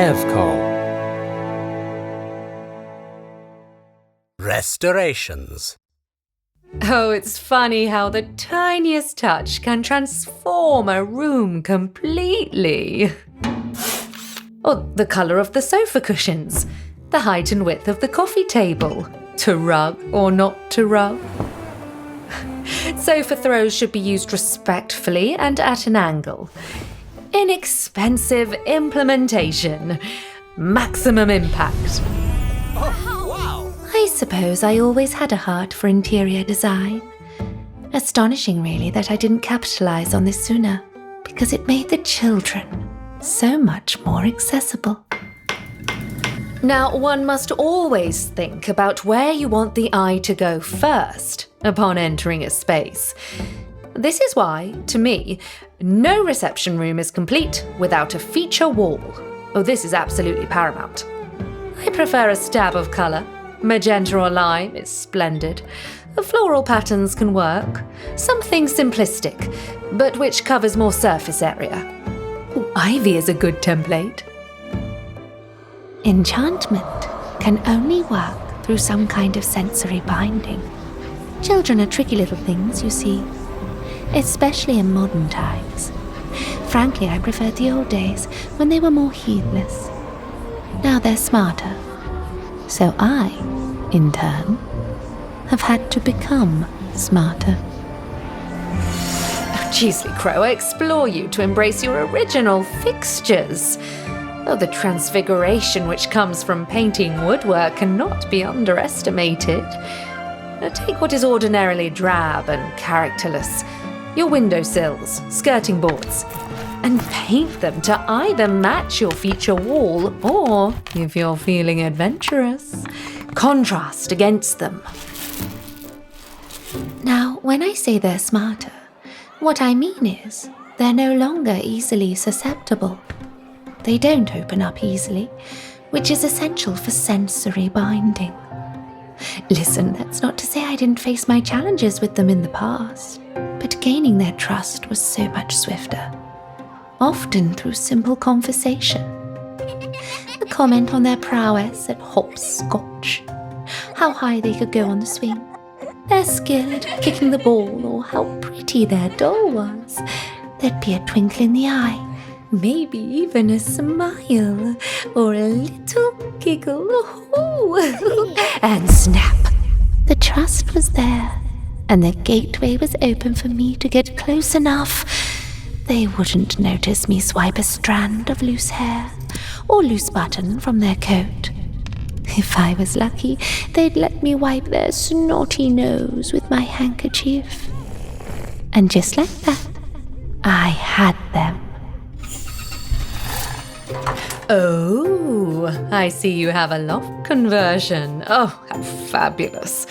Evcol. Restorations. Oh, it's funny how the tiniest touch can transform a room completely. Or the colour of the sofa cushions, the height and width of the coffee table, to rug or not to rug. Sofa throws should be used respectfully and at an angle. Inexpensive implementation. Maximum impact. Oh, wow! I suppose I always had a heart for interior design. Astonishing, really, that I didn't capitalise on this sooner, because it made the children so much more accessible. Now, one must always think about where you want the eye to go first upon entering a space. This is why, to me, no reception room is complete without a feature wall. Oh, this is absolutely paramount. I prefer a stab of colour. Magenta or lime is splendid. The floral patterns can work. Something simplistic, but which covers more surface area. Ooh, ivy is a good template. Enchantment can only work through some kind of sensory binding. Children are tricky little things, you see, especially in modern times. Frankly, I preferred the old days when they were more heedless. Now they're smarter. So I, in turn, have had to become smarter. Oh, Jeezly Crow, I explore you to embrace your original fixtures. Oh, the transfiguration which comes from painting woodwork cannot be underestimated. Now take what is ordinarily drab and characterless, your windowsills, skirting boards, and paint them to either match your feature wall or, if you're feeling adventurous, contrast against them. Now, when I say they're smarter, what I mean is they're no longer easily susceptible. They don't open up easily, which is essential for sensory binding. Listen, that's not to say I didn't face my challenges with them in the past, but gaining their trust was so much swifter, often through simple conversation. A comment on their prowess at hopscotch, how high they could go on the swing, their skill at kicking the ball, or how pretty their doll was. There'd be a twinkle in the eye, maybe even a smile, or a little giggle, and snap. The trust was there, and the gateway was open for me to get close enough. They wouldn't notice me swipe a strand of loose hair, or loose button from their coat. If I was lucky, they'd let me wipe their snotty nose with my handkerchief. And just like that, I had them. Oh, I see you have a loft conversion. Oh, how fabulous.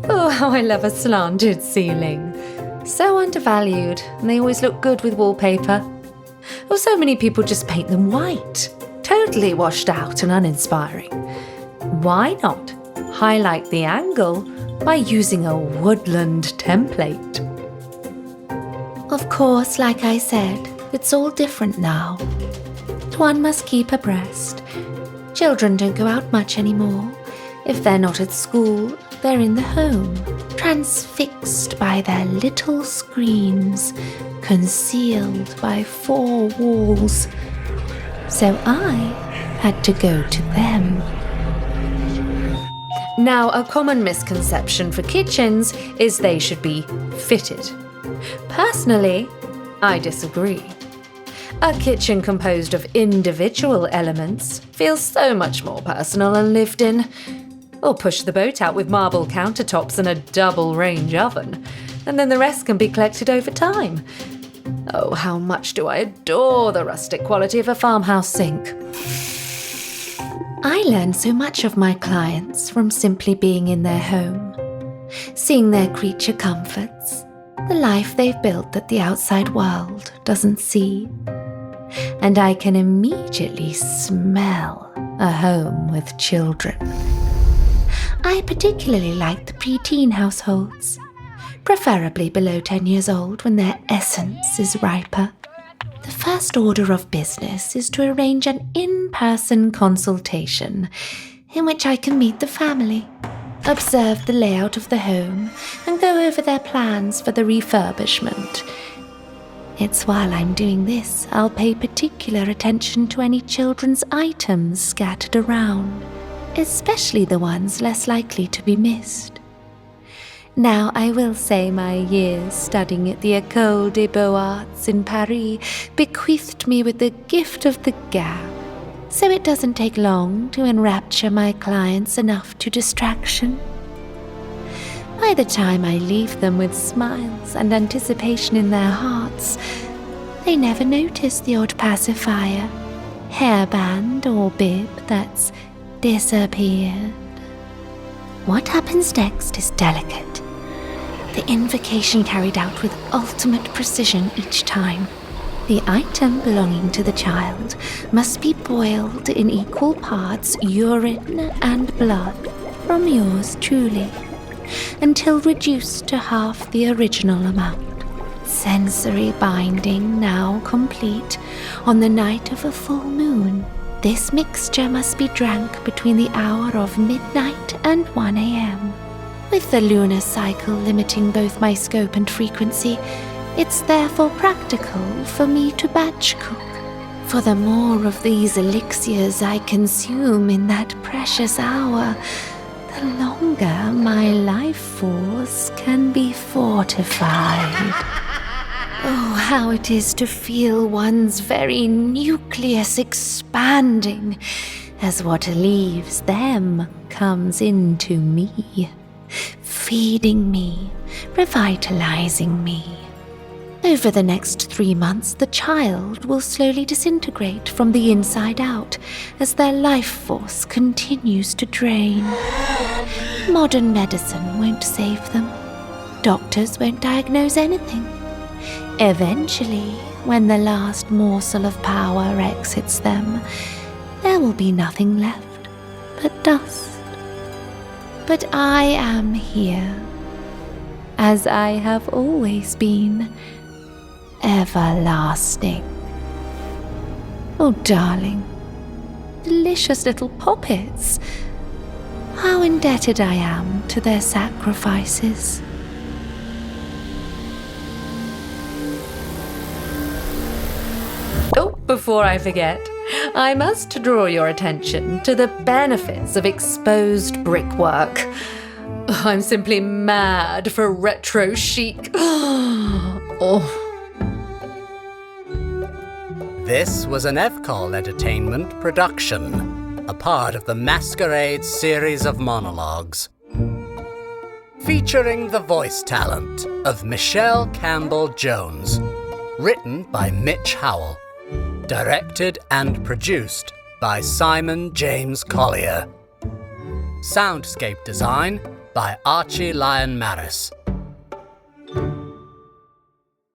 Oh, how I love a slanted ceiling. So undervalued, and they always look good with wallpaper. Oh, so many people just paint them white. Totally washed out and uninspiring. Why not highlight the angle by using a woodland template? Of course, like I said, it's all different now. One must keep abreast. Children don't go out much anymore. If they're not at school, they're in the home, transfixed by their little screens, concealed by four walls. So I had to go to them. Now, a common misconception for kitchens is they should be fitted. Personally, I disagree. A kitchen composed of individual elements feels so much more personal and lived in. Or push the boat out with marble countertops and a double-range oven, and then the rest can be collected over time. Oh, how much do I adore the rustic quality of a farmhouse sink. I learn so much of my clients from simply being in their home, seeing their creature comforts, the life they've built that the outside world doesn't see. And I can immediately smell a home with children. I particularly like the preteen households, preferably below 10 years old when their essence is riper. The first order of business is to arrange an in-person consultation in which I can meet the family, observe the layout of the home, and go over their plans for the refurbishment. It's while I'm doing this I'll pay particular attention to any children's items scattered around, especially the ones less likely to be missed. Now, I will say my years studying at the École des Beaux-Arts in Paris bequeathed me with the gift of the gab, so it doesn't take long to enrapture my clients enough to distraction. By the time I leave them with smiles and anticipation in their hearts, they never notice the odd pacifier, hairband or bib that's disappeared. What happens next is delicate. The invocation carried out with ultimate precision each time. The item belonging to the child must be boiled in equal parts urine and blood from yours truly, until reduced to half the original amount. Sensory binding now complete, on the night of a full moon, this mixture must be drank between the hour of midnight and 1 a.m. With the lunar cycle limiting both my scope and frequency, it's therefore practical for me to batch cook. For the more of these elixirs I consume in that precious hour, the longer my life force can be fortified. Oh, how it is to feel one's very nucleus expanding as what leaves them comes into me, feeding me, revitalizing me. Over the next 3 months, the child will slowly disintegrate from the inside out as their life force continues to drain. Modern medicine won't save them. Doctors won't diagnose anything. Eventually, when the last morsel of power exits them, there will be nothing left but dust. But I am here, as I have always been, everlasting. Oh, darling, delicious little poppets. How indebted I am to their sacrifices. Oh, before I forget, I must draw your attention to the benefits of exposed brickwork. I'm simply mad for retro chic. Oh. This was an Evcol Entertainment production, a part of the Masquerade series of monologues, featuring the voice talent of Michelle Campbell-Jones, written by Mitch Howell, directed and produced by Simon James Collier. Soundscape Design by Archie Lyon-Maris.